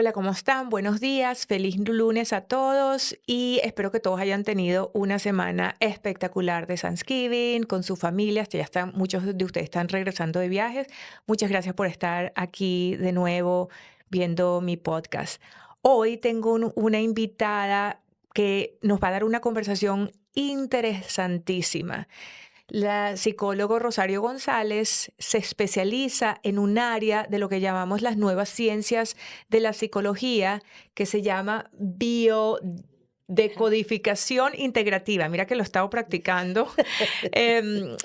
Hola, ¿cómo están? Buenos días, feliz lunes a todos y espero que todos hayan tenido una semana espectacular de Thanksgiving con sus familias, que ya están, muchos de ustedes están regresando de viajes. Muchas gracias por estar aquí de nuevo viendo mi podcast. Hoy tengo una invitada que nos va a dar una conversación interesantísima. La psicólogo Rosario González se especializa en un área de lo que llamamos las nuevas ciencias de la psicología, que se llama Ajá. biodecodificación integrativa. Mira que lo he estado practicando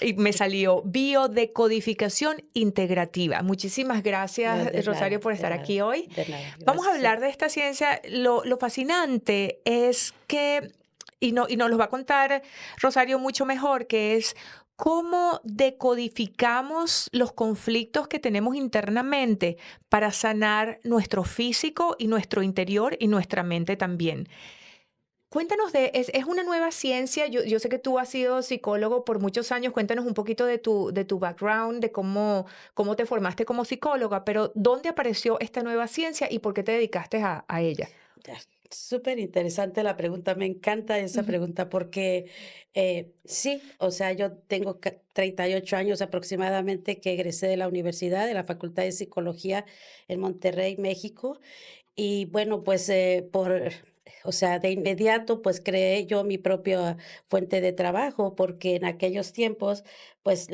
y me salió biodecodificación integrativa. Muchísimas No, gracias, de Rosario, nada, por de estar nada, aquí hoy. de nada. Vamos a Gracias a hablar ti. de esta ciencia. Lo fascinante es que, y nos lo va a contar Rosario mucho mejor, que es cómo decodificamos los conflictos que tenemos internamente para sanar nuestro físico y nuestro interior y nuestra mente también. Cuéntanos es una nueva ciencia. Yo sé que tú has sido psicólogo por muchos años. Cuéntanos un poquito de tu background, de cómo te formaste como psicóloga, pero ¿dónde apareció esta nueva ciencia y por qué te dedicaste a ella? Ya, súper interesante la pregunta, me encanta esa Ujú. pregunta porque, sí, o sea, yo tengo 38 años aproximadamente que egresé de la universidad, de la Facultad de Psicología en Monterrey, México. Y bueno, pues, o sea, de inmediato, pues, creé yo mi propia fuente de trabajo, porque en aquellos tiempos, pues,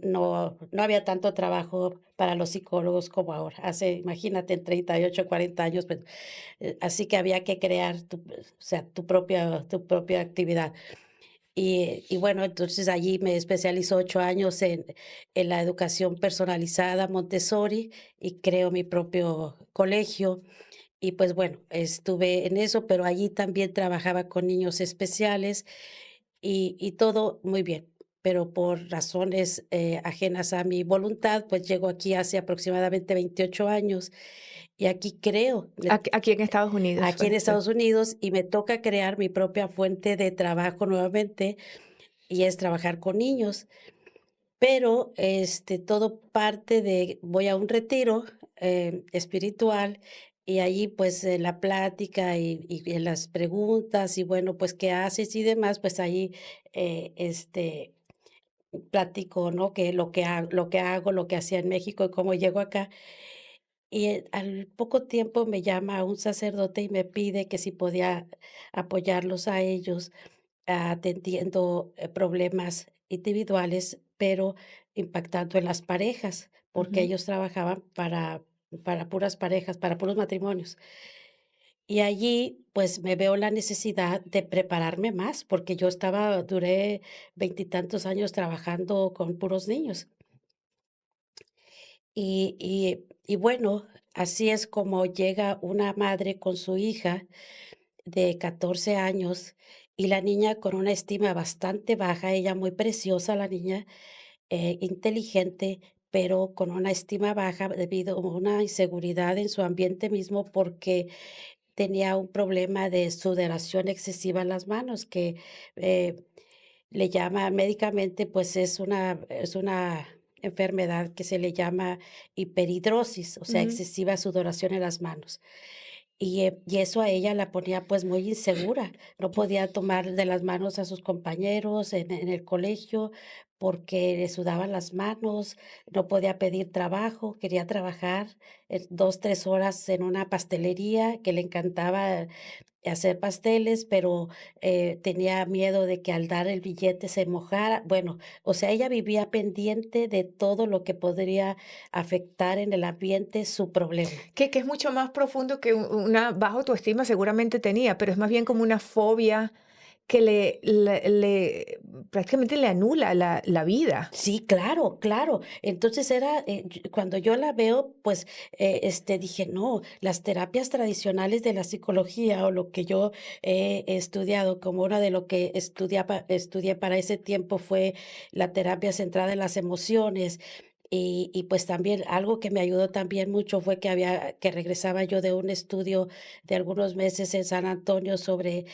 no había tanto trabajo para los psicólogos como ahora. Imagínate, en 38, 40 años, pues, así que había que crear o sea, tu propia actividad. Y bueno, entonces allí me especializo 8 años en la educación personalizada Montessori y creo mi propio colegio. Y pues bueno, estuve en eso, pero allí también trabajaba con niños especiales y todo muy bien. Pero por razones ajenas a mi voluntad, pues llego aquí hace aproximadamente 28 años y aquí Aquí en Estados Unidos aquí en fue, sí. Estados Unidos, y me toca crear mi propia fuente de trabajo nuevamente y es trabajar con niños. Pero todo parte de, voy a un retiro espiritual y allí pues la plática y en las preguntas y bueno, pues qué haces y demás, pues ahí platico, ¿no? Que lo que hago, lo que hacía en México y cómo llego acá. Y al poco tiempo me llama un sacerdote y me pide que si podía apoyarlos a ellos atendiendo problemas individuales, pero impactando en las parejas, porque Ujú. ellos trabajaban para puras parejas, para puros matrimonios. Y allí, pues, me veo la necesidad de prepararme más, porque duré veintitantos años trabajando con puros niños. Y bueno, así es como llega una madre con su hija de 14 años y la niña con una estima bastante baja, ella muy preciosa, la niña, inteligente, pero con una estima baja debido a una inseguridad en su ambiente mismo porque tenía un problema de sudoración excesiva en las manos que eh, le llama médicamente, pues es una enfermedad que se le llama hiperhidrosis, o sea, Ujú. excesiva sudoración en las manos. Y eso a ella la ponía, pues, muy insegura. No podía tomar de las manos a sus compañeros en el colegio, porque le sudaban las manos, no podía pedir trabajo, quería trabajar, 2, 3 horas en una pastelería, que le encantaba hacer pasteles, pero, tenía miedo de que al dar el billete se mojara. Bueno, o sea, ella vivía pendiente de todo lo que podría afectar en el ambiente su problema. Que es mucho más profundo que una baja autoestima seguramente tenía, pero es más bien como una fobia que prácticamente le anula la vida. Sí, claro, claro. Entonces cuando yo la veo, pues, dije, no, las terapias tradicionales de la psicología o lo que yo he estudiado, como una de lo que estudié para ese tiempo fue la terapia centrada en las emociones Pues también algo que me ayudó también mucho fue que regresaba yo de un estudio de algunos meses en San Antonio sobre,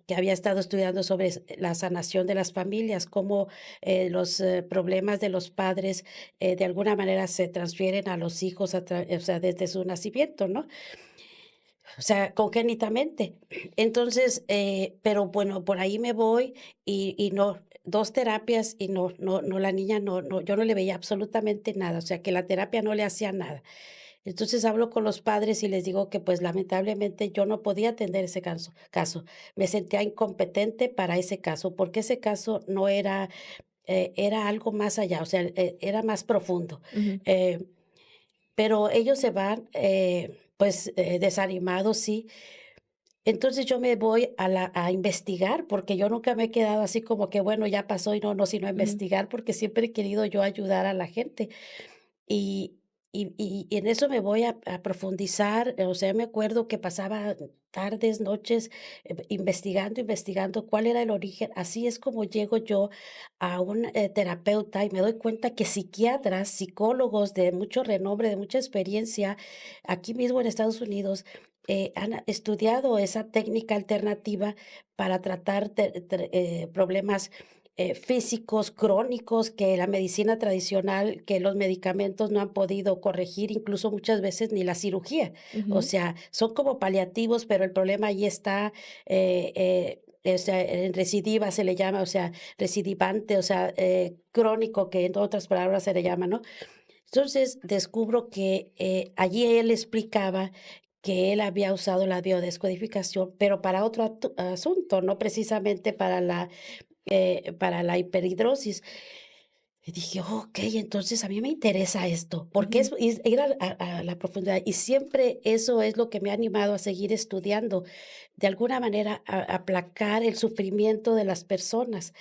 que había estado estudiando sobre la sanación de las familias, cómo los problemas de los padres de alguna manera se transfieren a los hijos, o sea, desde su nacimiento, ¿no? O sea, congénitamente. Entonces, pero bueno, por ahí me voy y no, 2 terapias y no, la niña no, yo no le veía absolutamente nada, o sea, que la terapia no le hacía nada. Entonces, hablo con los padres y les digo que, pues, lamentablemente yo no podía atender ese caso. Me sentía incompetente para ese caso, porque ese caso no era, era algo más allá, o sea, era más profundo. Ujú, Eh, pero ellos se van, pues, desanimados, sí. Entonces, yo me voy a investigar, porque yo nunca me he quedado así como que, bueno, ya pasó y no, sino a ujú, investigar, porque siempre he querido yo ayudar a la gente. Y y en eso me voy a profundizar, o sea, me acuerdo que pasaba tardes, noches, investigando cuál era el origen. Así es como llego yo a un, terapeuta y me doy cuenta que psiquiatras, psicólogos de mucho renombre, de mucha experiencia, aquí mismo en Estados Unidos, han estudiado esa técnica alternativa para tratar problemas físicos crónicos que la medicina tradicional, que los medicamentos no han podido corregir, incluso muchas veces ni la cirugía. O ujú, sea, son como paliativos, pero el problema ahí está, o sea, en recidiva se le llama, o sea, recidivante, o sea, crónico, que en otras palabras se le llama, ¿no? Entonces descubro que allí él explicaba que él había usado la biodescodificación, pero para otro asunto, no precisamente para la hiperhidrosis. Y dije: "Okey, entonces a mí me interesa esto", porque ujú. es ir a la profundidad, y siempre eso es lo que me ha animado a seguir estudiando, de alguna manera aplacar el sufrimiento de las personas.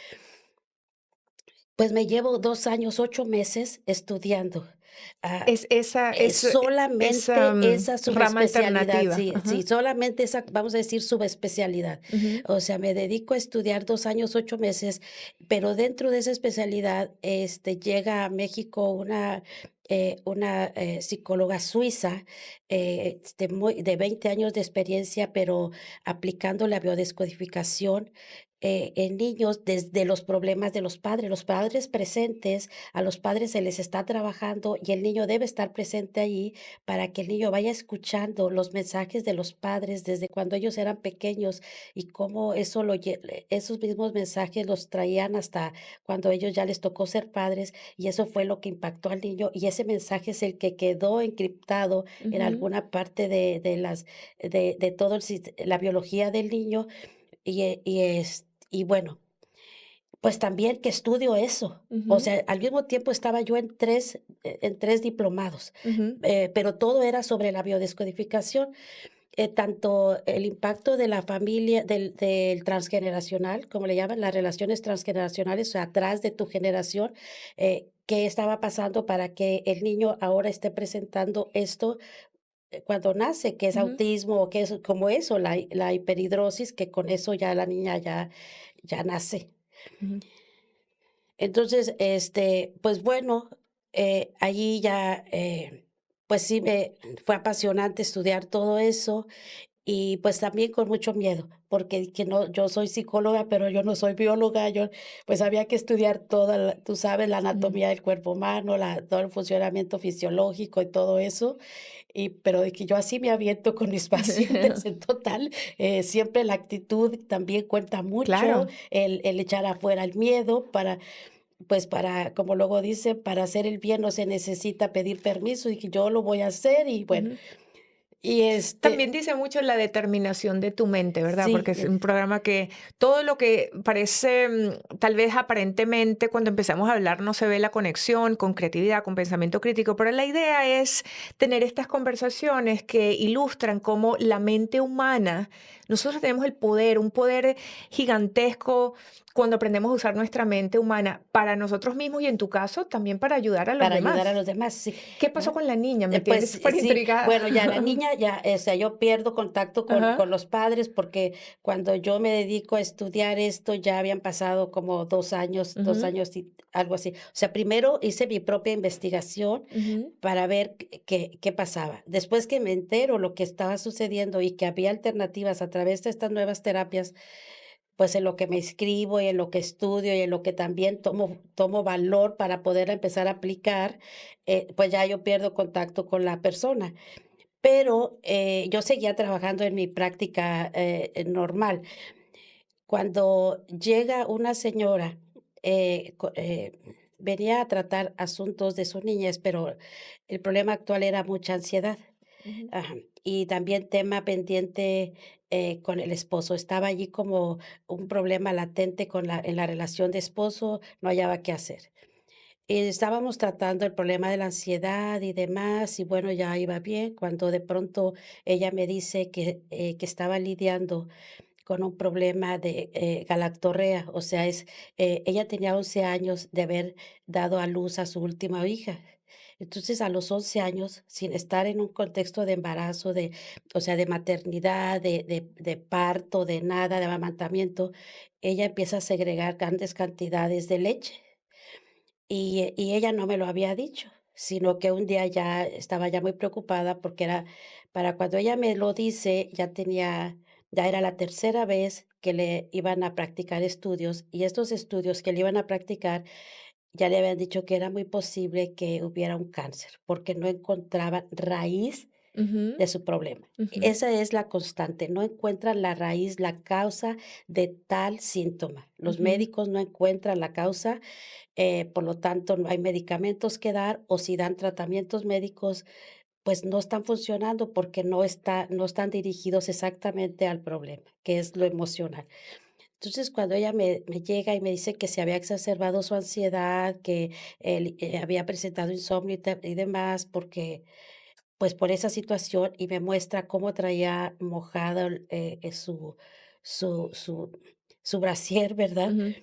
Pues me llevo 2 años, 8 meses estudiando, ah, Es esa es, esa, solamente esa rama subespecialidad, alternativa. sí, sí, Ajá. solamente esa, vamos a decir, subespecialidad. Ujú, O sea, me dedico a estudiar 2 años, 8 meses, pero dentro de esa especialidad, llega a México una psicóloga suiza, muy de 20 años de experiencia, pero aplicando la biodescodificación, en niños desde los problemas de los padres. Los padres presentes, a los padres se les está trabajando y el niño debe estar presente allí para que el niño vaya escuchando los mensajes de los padres desde cuando ellos eran pequeños y cómo eso esos mismos mensajes los traían hasta cuando ellos ya les tocó ser padres, y eso fue lo que impactó al niño, y ese mensaje es el que quedó encriptado en ujú, alguna parte de todo la biología del niño, y bueno, pues también que estudio eso. O ujú, sea, al mismo tiempo estaba yo en 3 diplomados, ujú, pero todo era sobre la biodescodificación, tanto el impacto de la familia, del transgeneracional, como le llaman, las relaciones transgeneracionales, o sea, atrás de tu generación, qué estaba pasando para que el niño ahora esté presentando esto, cuando nace, que es ujú, autismo o que es como eso, la hiperhidrosis, que con eso ya la niña ya nace. ujú, Entonces, pues bueno, allí ya, pues sí, me fue apasionante estudiar todo eso y pues también con mucho miedo, porque que no, yo soy psicóloga, pero yo no soy bióloga, yo pues había que estudiar toda, tú sabes, la ujú. anatomía del cuerpo humano, todo el funcionamiento fisiológico y todo eso, pero de que yo así me aviento con mis pacientes en total, siempre la actitud también cuenta mucho, Claro. el echar afuera el miedo pues para, como luego dice, para hacer el bien no se necesita pedir permiso y que yo lo voy a hacer y bueno, Ujú. y También dice mucho la determinación de tu mente, ¿verdad? sí, Porque es un programa que todo lo que parece, tal vez aparentemente, cuando empezamos a hablar no se ve la conexión con creatividad, con pensamiento crítico, pero la idea es tener estas conversaciones que ilustran cómo la mente humana, nosotros tenemos el poder, un poder gigantesco cuando aprendemos a usar nuestra mente humana para nosotros mismos y en tu caso también para ayudar a los para ayudar a demás. los demás, sí, ¿Qué pasó ¿no? con la niña? Me Pues tienes súper sí, intrigada. bueno, ya la niña ya, o sea, yo pierdo contacto Ajá. con los padres porque cuando yo me dedico a estudiar esto ya habían pasado como 2 Ujú, años y algo así. O sea, primero hice mi propia investigación ujú, para ver qué pasaba. Después que me entero lo que estaba sucediendo y que había alternativas a través de estas nuevas terapias, pues en lo que me inscribo y en lo que estudio y en lo que también tomo valor para poder empezar a aplicar, pues ya yo pierdo contacto con la persona. Pero, yo seguía trabajando en mi práctica, normal. Cuando llega una señora, venía a tratar asuntos de su niñez, pero el problema actual era mucha ansiedad. ujú, Ajá. Y también tema pendiente, con el esposo. Estaba allí como un problema latente en la relación de esposo, no hallaba qué hacer. Estábamos tratando el problema de la ansiedad y demás, y bueno, ya iba bien, cuando de pronto ella me dice que estaba lidiando con un problema de, galactorrea, o sea, ella tenía 11 años de haber dado a luz a su última hija. Entonces, a los 11 años, sin estar en un contexto de embarazo, o sea, de maternidad, de parto, de nada, de amamantamiento, ella empieza a segregar grandes cantidades de leche. Y ella no me lo había dicho, sino que un día ya estaba ya muy preocupada porque era para cuando ella me lo dice, ya era la tercera vez que le iban a practicar estudios, y estos estudios que le iban a practicar, ya le habían dicho que era muy posible que hubiera un cáncer, porque no encontraban raíz ujú, de su problema. ujú, Esa es la constante, no encuentran la raíz, la causa de tal síntoma. Los ujú, médicos no encuentran la causa, por lo tanto, no hay medicamentos que dar, o si dan tratamientos médicos, pues no están funcionando porque no están dirigidos exactamente al problema, que es lo emocional. Entonces, cuando ella me llega y me dice que se había exacerbado su ansiedad, que él, había presentado insomnio y demás, porque, pues, por esa situación, y me muestra cómo traía mojado su su su brasier, ¿verdad? ujú,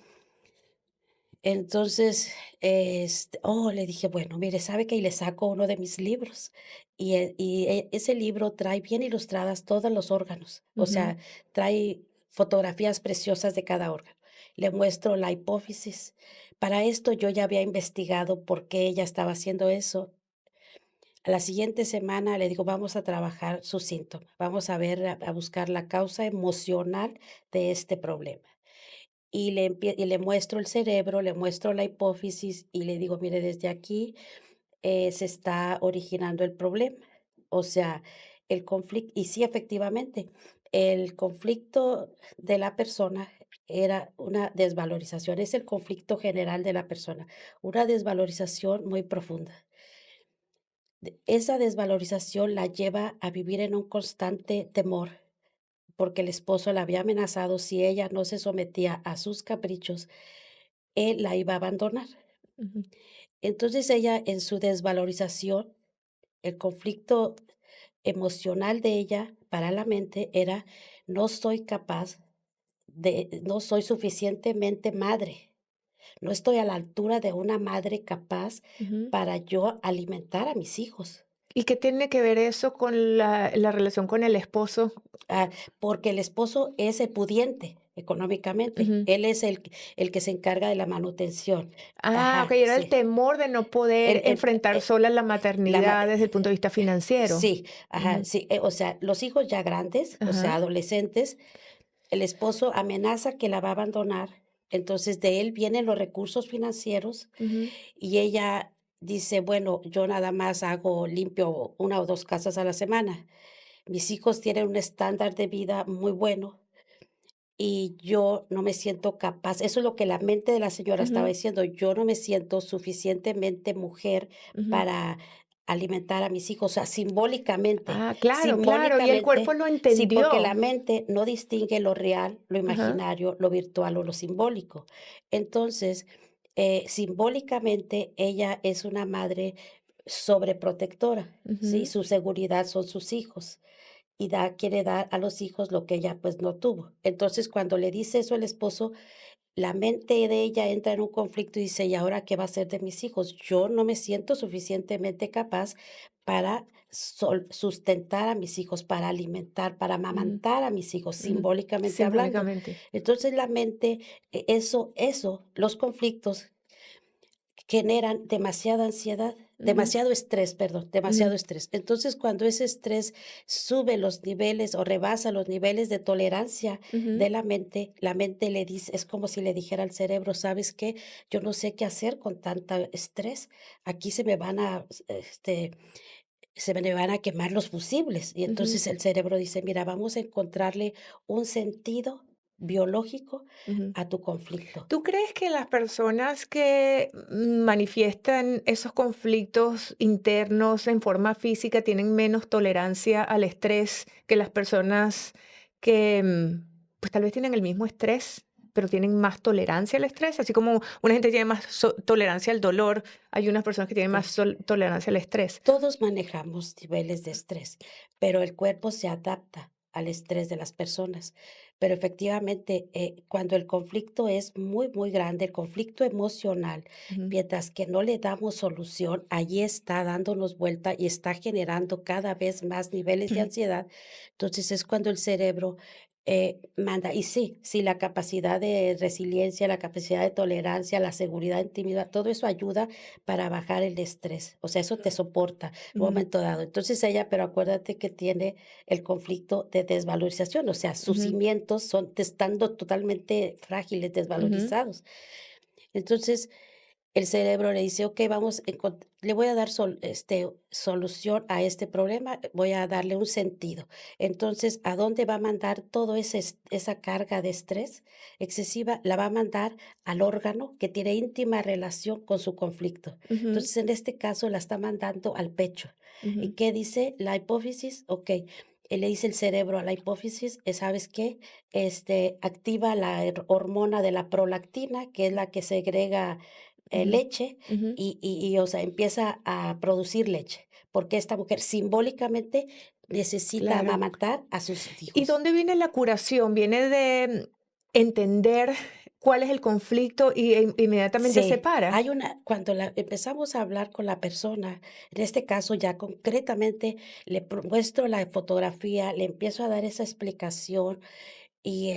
Entonces, le dije: "Bueno, mire, ¿sabe qué?". Y le saco uno de mis libros, ese libro trae bien ilustradas todos los órganos, o ujú, sea, trae fotografías preciosas de cada órgano. Le muestro la hipófisis. Para esto yo ya había investigado por qué ella estaba haciendo eso. A la siguiente semana le digo: "Vamos a trabajar su síntoma, vamos a ver, a buscar la causa emocional de este problema". Y le muestro el cerebro, le muestro la hipófisis y le digo: "Mire, desde aquí, se está originando el problema". O sea, el conflicto y sí, efectivamente, el conflicto de la persona era una desvalorización, es el conflicto general de la persona, una desvalorización muy profunda. Esa desvalorización la lleva a vivir en un constante temor, porque el esposo la había amenazado si ella no se sometía a sus caprichos, él la iba a abandonar. ujú, Entonces ella, en su desvalorización, el conflicto emocional de ella para la mente era: no soy capaz no soy suficientemente madre, no estoy a la altura de una madre capaz ujú. para yo alimentar a mis hijos. ¿Y qué tiene que ver eso con la relación con el esposo? Ah, porque el esposo es el pudiente económicamente, Ujú. él es el que se encarga de la manutención. Ah, Ajá, okey, era el sí. temor de no poder El enfrentar sola la la ma maternidad desde el punto de vista financiero. Sí, ajá, Ujú. sí, o sea, los hijos ya grandes, o sea, Ajá. adolescentes, el esposo amenaza que la va a abandonar, entonces de él vienen los recursos financieros Ujú, y ella dice: "Bueno, yo nada más limpio 1 o 2 casas a la semana. Mis hijos tienen un estándar de vida muy bueno y yo no me siento capaz". Eso es lo que la mente de la señora estaba ujú, diciendo: "Yo no me siento suficientemente mujer ujú. para alimentar a mis hijos", o sea, simbólicamente, Ah, claro, claro, y el cuerpo simbólicamente, lo sí, porque la entendió. mente no distingue lo real, lo Ajá. imaginario, lo virtual o lo simbólico. Entonces, simbólicamente, ella es una madre sobreprotectora, ¿sí? Ujú, Su seguridad son sus hijos y quiere dar a los hijos lo que ella, pues, no tuvo. Entonces, cuando le dice eso el esposo, la mente de ella entra en un conflicto y dice: "¿Y ahora qué va a ser de mis hijos? Yo no me siento suficientemente capaz para sustentar a mis hijos, para alimentar, para Ujú, amamantar a mis hijos", ujú. simbólicamente hablando. Simbólicamente. Entonces, la mente, los conflictos generan demasiada ansiedad, Ujú, demasiado estrés, perdón, demasiado ujú, estrés. Entonces, cuando ese estrés sube los niveles o rebasa los niveles de tolerancia ujú, de la mente le dice, es como si le dijera al cerebro, ¿sabes qué? Yo no sé qué hacer con tanta estrés. Aquí se me van a quemar los fusibles. Y ujú, entonces el cerebro dice, mira, vamos a encontrarle un sentido biológico ujú. a tu conflicto. ¿Tú crees que las personas que manifiestan esos conflictos internos en forma física tienen menos tolerancia al estrés que las personas que, pues tal vez tienen el mismo estrés, pero tienen más tolerancia al estrés? Así como una gente tiene más tolerancia al dolor, hay unas personas que tienen más Sí. tolerancia al estrés. Todos manejamos niveles de estrés, pero el cuerpo se adapta al estrés de las personas. Pero efectivamente, cuando el conflicto es muy, muy grande, el conflicto emocional, Ujú, mientras que no le damos solución, allí está dándonos vuelta y está generando cada vez más niveles de ansiedad. Entonces es cuando el cerebro manda. Y sí, sí, la capacidad de resiliencia, la capacidad de tolerancia, la seguridad, intimidad, todo eso ayuda para bajar el estrés, o sea, eso te soporta en un ujú, momento dado. Entonces ella, pero acuérdate que tiene el conflicto de desvalorización, o sea, sus ujú, cimientos son estando totalmente frágiles, ujú, desvalorizados. Entonces, el cerebro le dice: "Okey, vamos, le voy a dar solución a este problema, voy a darle un sentido". Entonces, ¿a dónde va a mandar todo esa carga de estrés excesiva? La va a mandar al órgano que tiene íntima relación con su conflicto. ujú, Entonces, en este caso, la está mandando al pecho. ¿Y ujú, qué dice la hipófisis? Okey, le dice el cerebro a la hipófisis, ¿sabes qué? Activa la hormona de la prolactina, que es la que segrega ujú, leche ujú. o sea, empieza a producir leche, porque esta mujer simbólicamente necesita Claro. amamantar a sus ¿Y hijos. dónde viene la curación? ¿Viene de entender cuál es el conflicto y inmediatamente se Sí, para? hay una cuando empezamos a hablar con la persona, en este caso ya concretamente muestro la fotografía, le empiezo a dar esa explicación. Y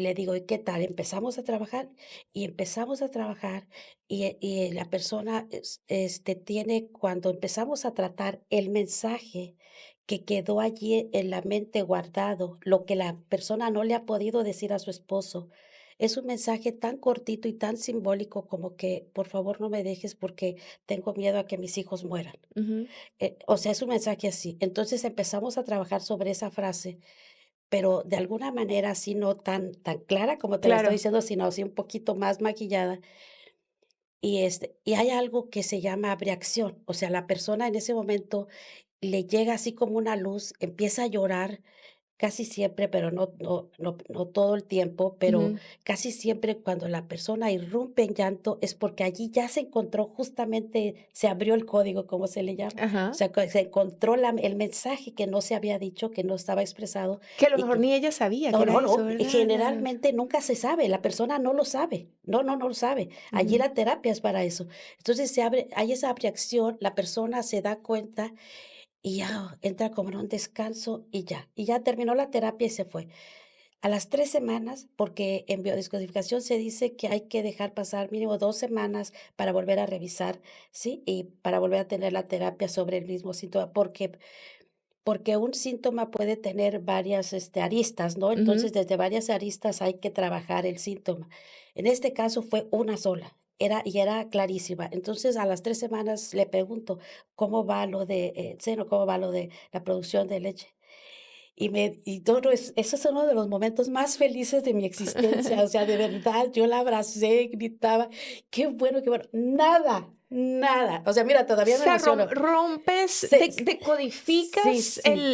le digo: "¿Y qué tal?". Empezamos a trabajar, y empezamos a trabajar, la persona tiene cuando empezamos a tratar el mensaje que quedó allí en la mente guardado, lo que la persona no le ha podido decir a su esposo. Es un mensaje tan cortito y tan simbólico como que: "Por favor, no me dejes porque tengo miedo a que mis hijos mueran". Ujú. O sea, es un mensaje así. Entonces empezamos a trabajar sobre esa frase, pero de alguna manera así no tan clara como te la estoy Claro. diciendo, sino así un poquito más maquillada. Y hay algo que se llama reacción, o sea, la persona en ese momento le llega así como una luz, empieza a llorar. Casi siempre, pero no todo el tiempo, pero Ujú. casi siempre cuando la persona irrumpe en llanto es porque allí ya se encontró justamente, se abrió el código, como se le llama. O Ajá. sea, que se encontró el mensaje que no se había dicho, que no estaba expresado Que a lo y mejor que ni ella sabía que no, era no, eso, no, ¿verdad? generalmente nunca se sabe, la persona no lo sabe. No, no, no lo sabe. Allí Ujú, la terapia es para eso. Entonces hay esa reacción, la persona se da cuenta y ya entra como en un descanso y ya terminó la terapia y se fue. A las 3 semanas, porque en biodescodificación se dice que hay que dejar pasar mínimo 2 semanas para volver a revisar, ¿sí? Y para volver a tener la terapia sobre el mismo síntoma, porque un síntoma puede tener varias, aristas, ¿no? ujú. Entonces, desde varias aristas hay que trabajar el síntoma. En este caso fue una sola, era clarísima. Entonces, a las 3 semanas le pregunto: "¿Cómo va lo de, seno? ¿Cómo va lo de la producción de leche?". Y todo eso es uno de los momentos más felices de mi existencia, o sea, de verdad, yo la abracé, gritaba: "Qué bueno, qué bueno". Nada, nada. O sea, mira, O todavía me sea, emociono. rompes, Se decodificas Sí, sí.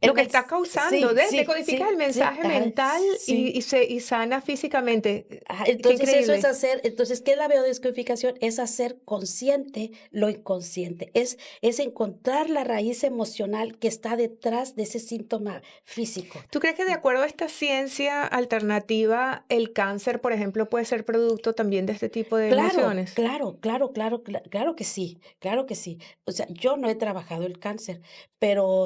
Lo el que está mens causando, sí, sí, decodificas el sí, sí, mensaje ajá, mental sí. y sana físicamente. Ajá, Qué entonces eso es increíble. hacer entonces, ¿qué es la biodescodificación? Es hacer consciente lo inconsciente, es encontrar la raíz emocional que está detrás de ese síntoma físico. ¿Tú crees que de acuerdo a esta ciencia alternativa, el cáncer, por ejemplo, puede ser producto también de este tipo de Claro, emociones? claro, claro, claro, claro que sí, claro que sí. O sea, yo no he trabajado el cáncer, pero,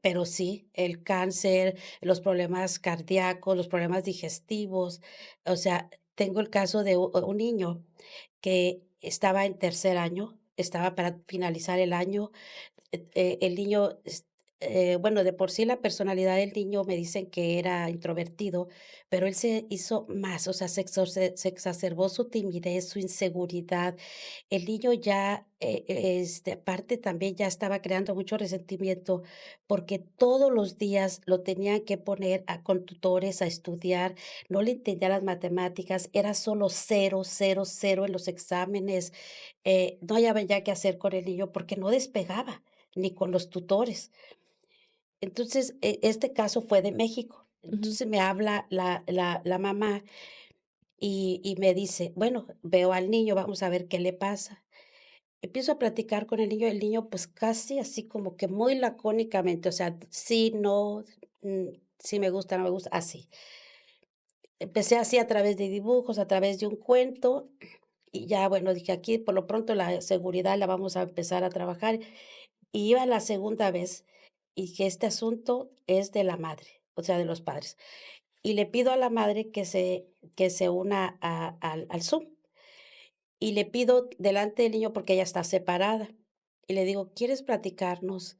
pero sí, el cáncer, los problemas cardíacos, los problemas digestivos. O sea, tengo el caso de un niño que estaba en tercer año, estaba para finalizar el año. El niño, bueno, de por sí la personalidad del niño me dicen que era introvertido, pero él se hizo más, o sea, se exacerbó su timidez, su inseguridad. El niño ya, aparte también ya estaba creando mucho resentimiento porque todos los días lo tenían que poner con tutores a estudiar, no le entendía las matemáticas, era solo cero, cero, cero en los exámenes. No hallaban ya qué hacer con el niño porque no despegaba ni con los tutores. Entonces, este caso fue de México. Ujú, Entonces, me habla la mamá y me dice: "Bueno, veo al niño, vamos a ver qué le pasa". Empiezo a platicar con el niño, pues, casi así como que muy lacónicamente, o sea, sí, no, sí me gusta, no me gusta, así. Empecé así a través de dibujos, a través de un cuento, y ya, bueno, dije: "Aquí, por lo pronto, la seguridad la vamos a empezar a trabajar". Y iba la segunda vez, y que este asunto es de la madre, o sea, de los padres. Y le pido a la madre que se una al Zoom, y le pido delante del niño, porque ella está separada, y le digo: "¿Quieres platicarnos?".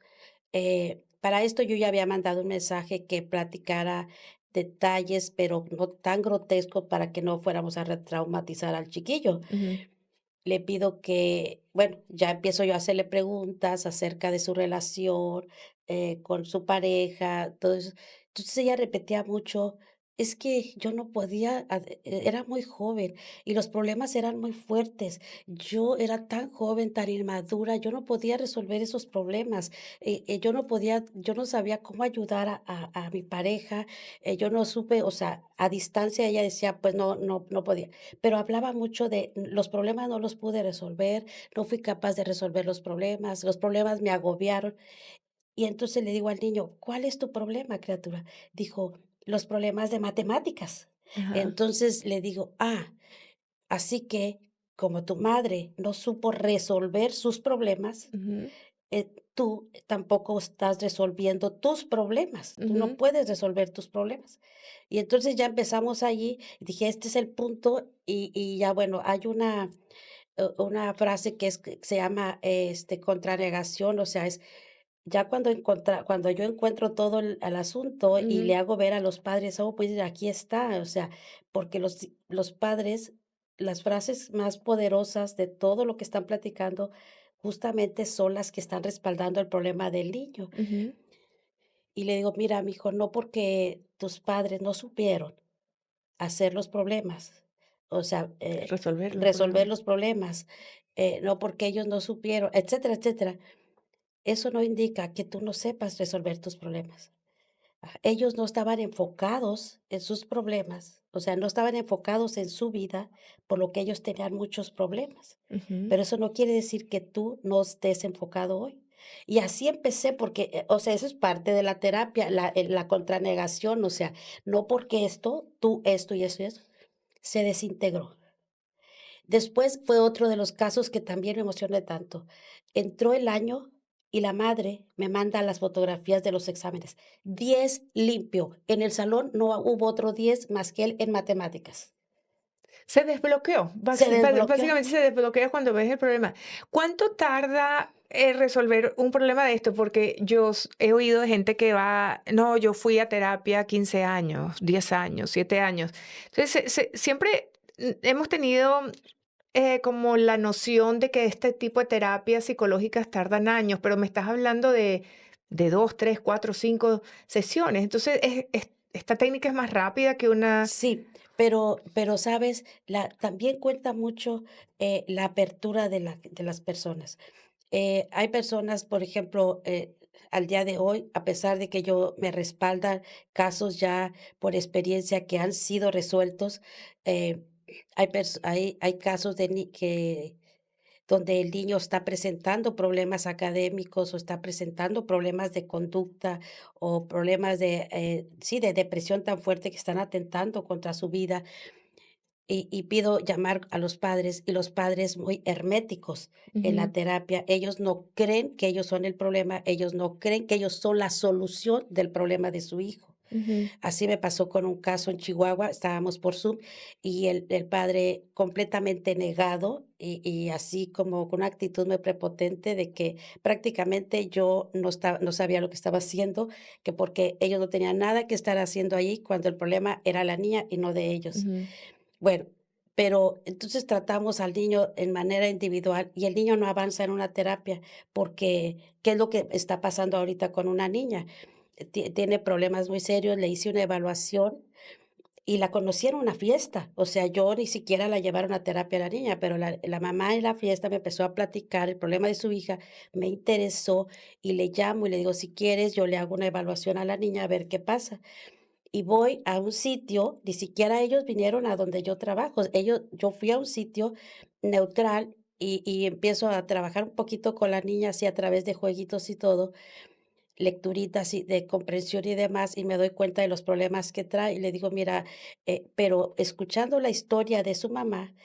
Para esto yo ya había mandado un mensaje que platicara detalles, pero no tan grotescos para que no fuéramos a retraumatizar al chiquillo. ujú. Le pido que, bueno, ya empiezo yo a hacerle preguntas acerca de su relación, con su pareja, todo eso. Entonces ella repetía mucho, es que yo no podía, era muy joven y los problemas eran muy fuertes. Yo era tan joven, tan inmadura, yo no podía resolver esos problemas. Yo no sabía cómo ayudar a mi pareja. Yo no supe, o sea, a distancia ella decía, pues no, no, no podía. Pero hablaba mucho de los problemas no los pude resolver, no fui capaz de resolver los problemas me agobiaron. Y entonces le digo al niño: "¿Cuál es tu problema, criatura?". Dijo: "Los problemas de matemáticas". Ajá. Entonces le digo: "Ah, así que como tu madre no supo resolver sus problemas, Ujú, tú tampoco estás resolviendo tus problemas, tú no ujú, puedes resolver tus problemas". Y entonces ya empezamos allí, y dije: "Este es el punto", y ya, bueno, hay una frase que se llama, contranegación, o sea, es ya cuando yo encuentro todo el asunto y ujú, le hago ver a los padres: "Oh, pues aquí está", o sea, porque los padres, las frases más poderosas de todo lo que están platicando, justamente son las que están respaldando el problema del niño. ujú. Y le digo: "Mira, mijo, no porque tus padres no supieron hacer los problemas, o sea, Resolver los resolver problemas. los problemas, no porque ellos no supieron, etcétera, etcétera, eso no indica que tú no sepas resolver tus problemas". Ellos no estaban enfocados en sus problemas, o sea, no estaban enfocados en su vida, por lo que ellos tenían muchos problemas. Ujú. Pero eso no quiere decir que tú no estés enfocado hoy. Y así empecé, porque, o sea, eso es parte de la terapia, la contranegación, o sea, no porque tú esto y eso y eso, se desintegró. Después fue otro de los casos que también me emocioné tanto. Entró el año y la madre me manda las fotografías de los exámenes. 10 limpio. En el salón no hubo otro 10 más que él en matemáticas. Se desbloqueó, Se desbloqueó. básicamente se desbloquea cuando ves el problema. ¿Cuánto tarda, resolver un problema de esto? Porque he oído de gente que va, no, yo fui a terapia 15 años, 10 años, 7 años. Entonces, siempre hemos tenido como la noción de que este tipo de terapias psicológicas tardan años, pero me estás hablando de 2, 3, 4, 5 sesiones. Entonces, esta técnica es más rápida que una... Sí, pero, ¿sabes? También cuenta mucho, la apertura de las personas. Hay personas, por ejemplo, al día de hoy, a pesar de que yo me respaldan casos ya por experiencia que han sido resueltos, eh, hay casos que donde el niño está presentando problemas académicos o está presentando problemas de conducta o problemas sí, de depresión tan fuerte que están atentando contra su vida. Y pido llamar a los padres, y los padres muy herméticos en la Ujú, terapia. Ellos no creen que ellos son el problema, ellos no creen que ellos son la solución del problema de su hijo. ujú, Así me pasó con un caso en Chihuahua, estábamos por Zoom, y el padre completamente negado, y así como con una actitud muy prepotente de que prácticamente yo no sabía lo que estaba haciendo, que porque ellos no tenían nada que estar haciendo ahí, cuando el problema era la niña y no de ellos. ujú, Bueno, pero entonces tratamos al niño en manera individual y el niño no avanza en una terapia porque, ¿qué es lo que está pasando ahorita con una niña? Tiene problemas muy serios, le hice una evaluación y la conocí en una fiesta. O sea, yo ni siquiera la llevaron a terapia a la niña, pero la mamá en la fiesta me empezó a platicar el problema de su hija, me interesó y le llamo y le digo, si quieres, yo le hago una evaluación a la niña a ver qué pasa. Y voy a un sitio, ni siquiera ellos vinieron a donde yo trabajo. Yo fui a un sitio neutral y empiezo a trabajar un poquito con la niña, así a través de jueguitos y todo, lecturitas y de comprensión y demás, y me doy cuenta de los problemas que trae. Y le digo, mira, pero escuchando la historia de su mamá,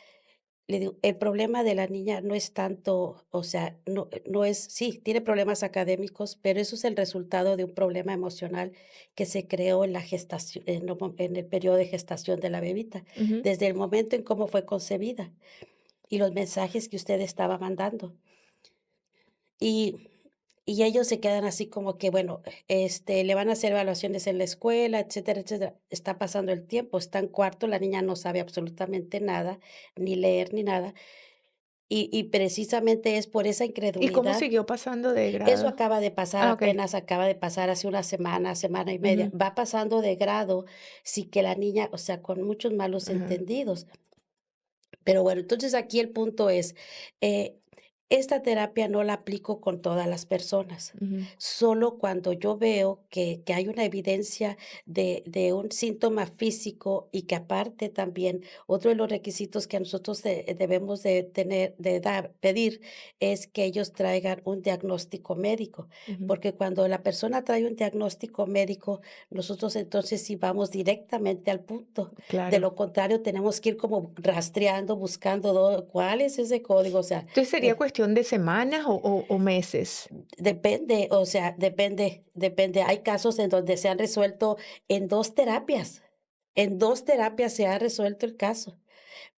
le digo, el problema de la niña no es tanto, o sea, no es, sí, tiene problemas académicos, pero eso es el resultado de un problema emocional que se creó en la gestación, en el periodo de gestación de la bebita, ujú. desde el momento en cómo fue concebida y los mensajes que usted estaba mandando. Y, y ellos se quedan así como que, bueno, le van a hacer evaluaciones en la escuela, etcétera, etcétera. Está pasando el tiempo, está en cuarto, la niña no sabe absolutamente nada, ni leer ni nada. Y precisamente es por esa ¿Y cómo incredulidad. siguió pasando de Eso grado? acaba de pasar, Ah, okey. apenas acaba de pasar hace una semana, semana y media. Ujú, Va pasando de grado, sí que la niña, o sea, con muchos malos ajá, entendidos. Pero bueno, entonces aquí el punto es, eh, esta terapia no la aplico con todas las personas, ujú, solo cuando yo veo que hay una evidencia de un síntoma físico y que aparte también otro de los requisitos que nosotros debemos de tener, pedir, es que ellos traigan un diagnóstico médico, ujú. porque cuando la persona trae un diagnóstico médico, nosotros entonces sí vamos directamente al punto. De Claro. lo contrario, tenemos que ir como rastreando, buscando cuál es ese código, o sea, Entonces, ¿sería cuestión de semanas o meses? depende, o sea, depende. Hay casos en donde se han resuelto en 2 terapias se ha resuelto el caso,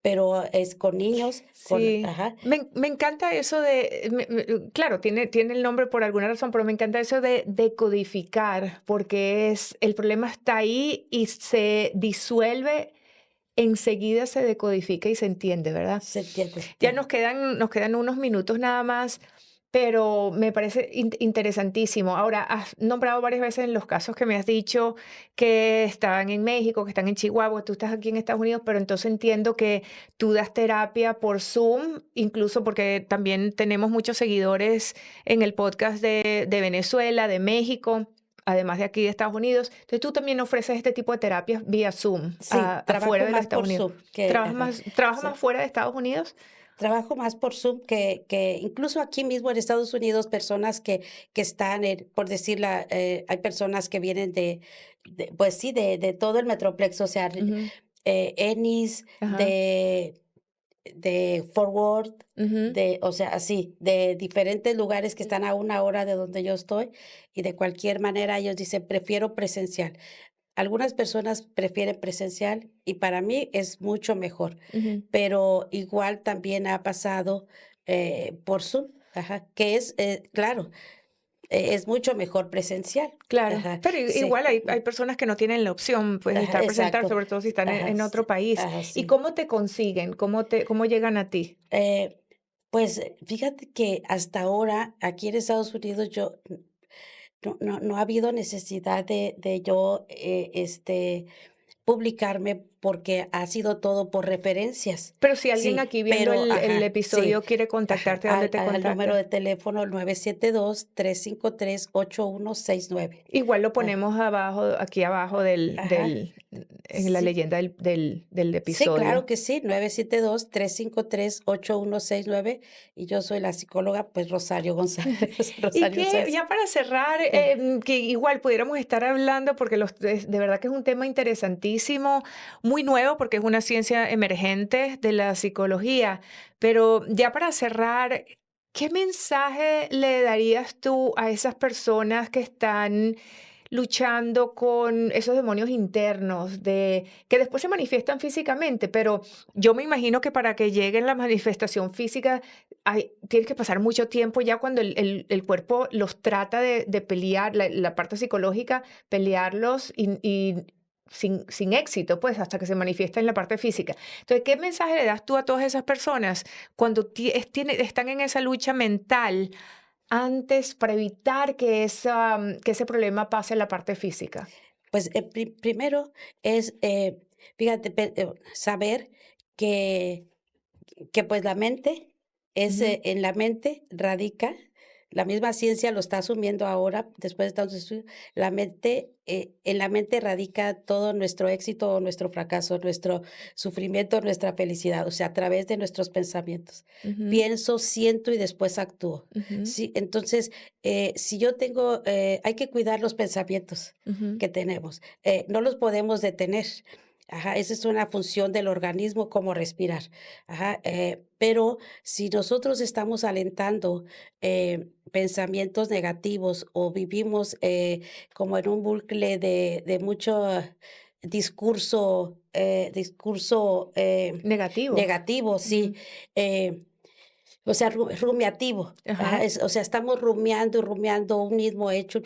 pero es con niños, Sí, ajá, me encanta eso de, claro, tiene el nombre por alguna razón, pero me encanta eso de decodificar, porque el problema está ahí y se disuelve, enseguida se decodifica y se entiende, ¿verdad? se entiende. Ya nos quedan unos minutos nada más, pero me parece interesantísimo. Ahora, has nombrado varias veces en los casos que me has dicho que estaban en México, que están en Chihuahua, tú estás aquí en Estados Unidos, pero entonces entiendo que tú das terapia por Zoom, incluso porque también tenemos muchos seguidores en el podcast de Venezuela, de México, además de aquí de Estados Unidos. Entonces tú también ofreces este tipo de terapias vía Zoom, Sí, afuera trabajo de los más Estados por Unidos. Zoom que ¿Trabajas ajá, más, trabajas sí. más fuera de Estados Unidos? Trabajo más por Zoom que incluso aquí mismo en Estados Unidos, personas que están por decirla, hay personas que vienen pues sí, de todo el metroplex, o sea, Ujú, Ennis, ajá, de Fort Worth, ujú. o sea, así, de diferentes lugares que están a una hora de donde yo estoy, y de cualquier manera ellos dicen: "Prefiero presencial". Algunas personas prefieren presencial y para mí es mucho mejor, Ujú, pero igual también ha pasado, por Zoom, ajá, que es, claro, es mucho mejor presencial, claro, ajá, pero sí, igual hay personas que no tienen la opción, pues, de ajá, estar presentar, exacto, sobre todo si están en ajá, en otro sí, país. ajá, ¿Y sí. cómo te consiguen? ¿Cómo llegan a ti? Pues, fíjate que hasta ahora, aquí en Estados Unidos, yo no ha habido necesidad de yo, publicarme porque ha sido todo por referencias. Pero si alguien Sí, aquí viendo pero el ajá, sí, episodio quiere ajá, contactarte, ¿dónde te al número de contacta? teléfono 972-353-8169. Igual lo Ah, ponemos abajo, aquí abajo ajá, en la sí. leyenda del Sí, claro episodio. que sí, 972-353-8169 y yo soy la psicóloga, pues, Rosario González, Y Rosario que Sáez. ya para cerrar, Eh, que igual pudiéramos estar hablando, porque de verdad que es un tema interesantísimo, muy nuevo, porque es una ciencia emergente de la psicología. Pero ya para cerrar, ¿qué mensaje le darías tú a esas personas que están luchando con esos demonios internos de que después se manifiestan físicamente? Pero yo me imagino que para que lleguen la manifestación física tiene que pasar mucho tiempo ya cuando el cuerpo los trata de pelear, la parte psicológica, pelearlos y sin éxito, pues hasta que se manifiesta en la parte física. Entonces, ¿qué mensaje le das tú a todas esas personas cuando están en esa lucha mental antes para evitar que ese problema pase a la parte física? pues, primero es, fíjate, saber que pues, la mente es, Ujú, en la mente radica, la misma ciencia lo está asumiendo ahora, después de tantos estudios, la mente, en la mente radica todo nuestro éxito o nuestro fracaso, nuestro sufrimiento, nuestra felicidad, o sea, a través de nuestros pensamientos. ujú, Pienso, siento y después actúo. ujú, Sí, entonces, si yo tengo, hay que cuidar los pensamientos ujú, que tenemos, no los podemos detener. Ajá, esa es una función del organismo como respirar. Ajá, pero si nosotros estamos alentando pensamientos negativos o vivimos como en un bucle de mucho discurso negativo. negativo, sí, Ujú, eh, o sea, rumiativo, ajá, ajá, o sea, estamos rumiando y rumiando un mismo hecho,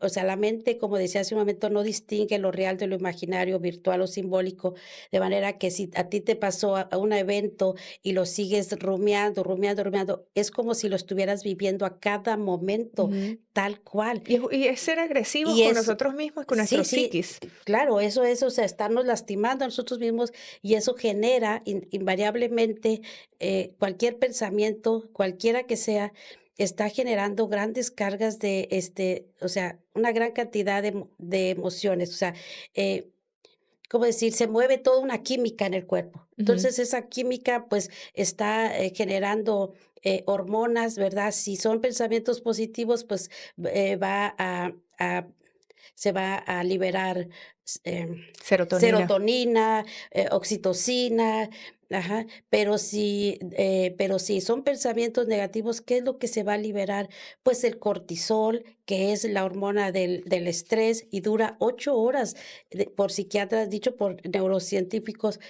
o sea, la mente, como decía hace un momento, no distingue lo real de lo imaginario, virtual o simbólico, de manera que si a ti te pasó a un evento y lo sigues rumiando, rumiando, rumiando, es como si lo estuvieras viviendo a cada momento, ujú. tal cual. Y es ser agresivos Y con es nosotros mismos, con nuestro sí, sí, psiquis. claro, eso es, o sea, estarnos lastimando a nosotros mismos y eso genera invariablemente, cualquier pensamiento, cualquiera que sea, está generando grandes cargas de, o sea, una gran cantidad de emociones, o sea, eh, ¿cómo decir? Se mueve toda una química en el cuerpo. Ujú, Entonces, esa química, pues, está, generando, hormonas, ¿verdad? Si son pensamientos positivos, pues, va a se va a liberar serotonina. serotonina, oxitocina, ajá, pero si son pensamientos negativos, ¿qué es lo que se va a liberar? Pues el cortisol, que es la hormona del estrés y dura 8 horas, por psiquiatras, dicho por neurocientíficos,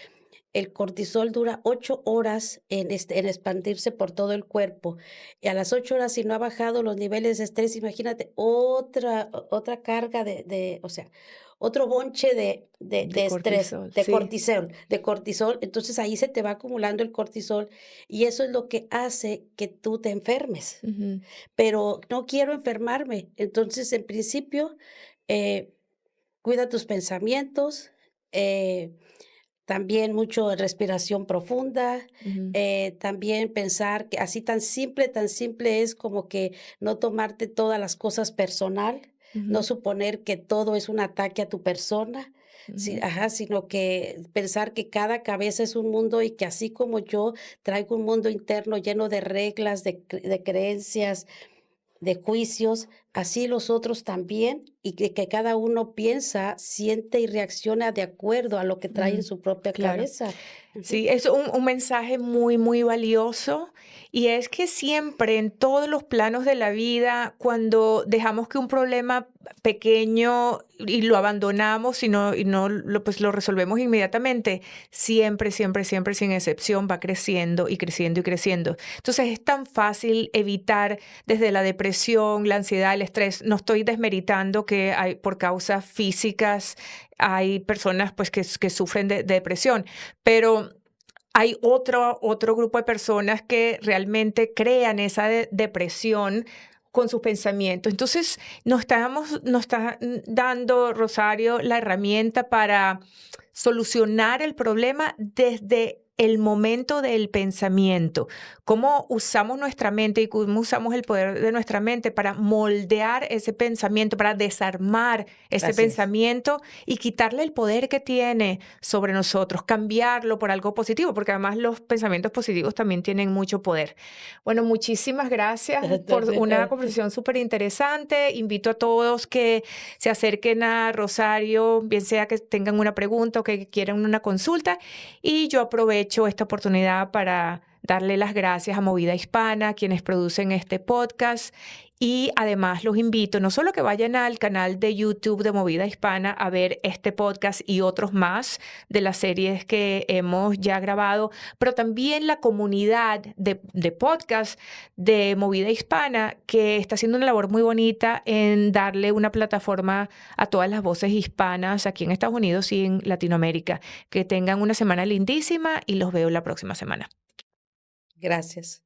el cortisol dura 8 horas en expandirse por todo el cuerpo. Y a las 8 horas, si no ha bajado los niveles de estrés, imagínate otra carga o sea, otro bonche De de estrés, cortisol, sí. de cortisol. Entonces, ahí se te va acumulando el cortisol, y eso es lo que hace que tú te enfermes. Ujú, Pero no quiero enfermarme. Entonces, en principio, eh, cuida tus pensamientos, eh también mucho respiración profunda, ujú, también pensar que así tan simple es como que no tomarte todas las cosas personal, no ujú, suponer que todo es un ataque a tu persona, sí, ujú. ajá, sino que pensar que cada cabeza es un mundo y que así como yo traigo un mundo interno lleno de reglas, de creencias, de juicios, así los otros también, y que cada uno piensa, siente y reacciona de acuerdo a lo que trae en Mm, su propia claro. cabeza. Ujú. Sí, es un mensaje muy, muy valioso y es que siempre en todos los planos de la vida, cuando dejamos que un problema pequeño y lo abandonamos y no pues lo resolvemos inmediatamente, siempre, siempre, siempre, sin excepción, va creciendo y creciendo y creciendo. Entonces es tan fácil evitar desde la depresión, la ansiedad, el estrés. No estoy desmeritando que hay por causas físicas, hay personas pues que sufren de depresión, pero hay otro grupo de personas que realmente crean esa depresión con sus pensamientos. Entonces, nos está dando, Rosario, la herramienta para solucionar el problema desde el momento del pensamiento. Cómo usamos nuestra mente y cómo usamos el poder de nuestra mente para moldear ese pensamiento, para desarmar ese Así es. pensamiento y quitarle el poder que tiene sobre nosotros, cambiarlo por algo positivo, porque además los pensamientos positivos también tienen mucho poder. Bueno, muchísimas gracias por una conversación súper interesante. Invito a todos que se acerquen a Rosario, bien sea que tengan una pregunta o que quieran una consulta. Y yo aprovecho esta oportunidad para darle las gracias a Movida Hispana, quienes producen este podcast. Y además los invito no solo que vayan al canal de YouTube de Movida Hispana a ver este podcast y otros más de las series que hemos ya grabado, pero también la comunidad de podcast de Movida Hispana, que está haciendo una labor muy bonita en darle una plataforma a todas las voces hispanas aquí en Estados Unidos y en Latinoamérica. Que tengan una semana lindísima y los veo la próxima semana. Gracias.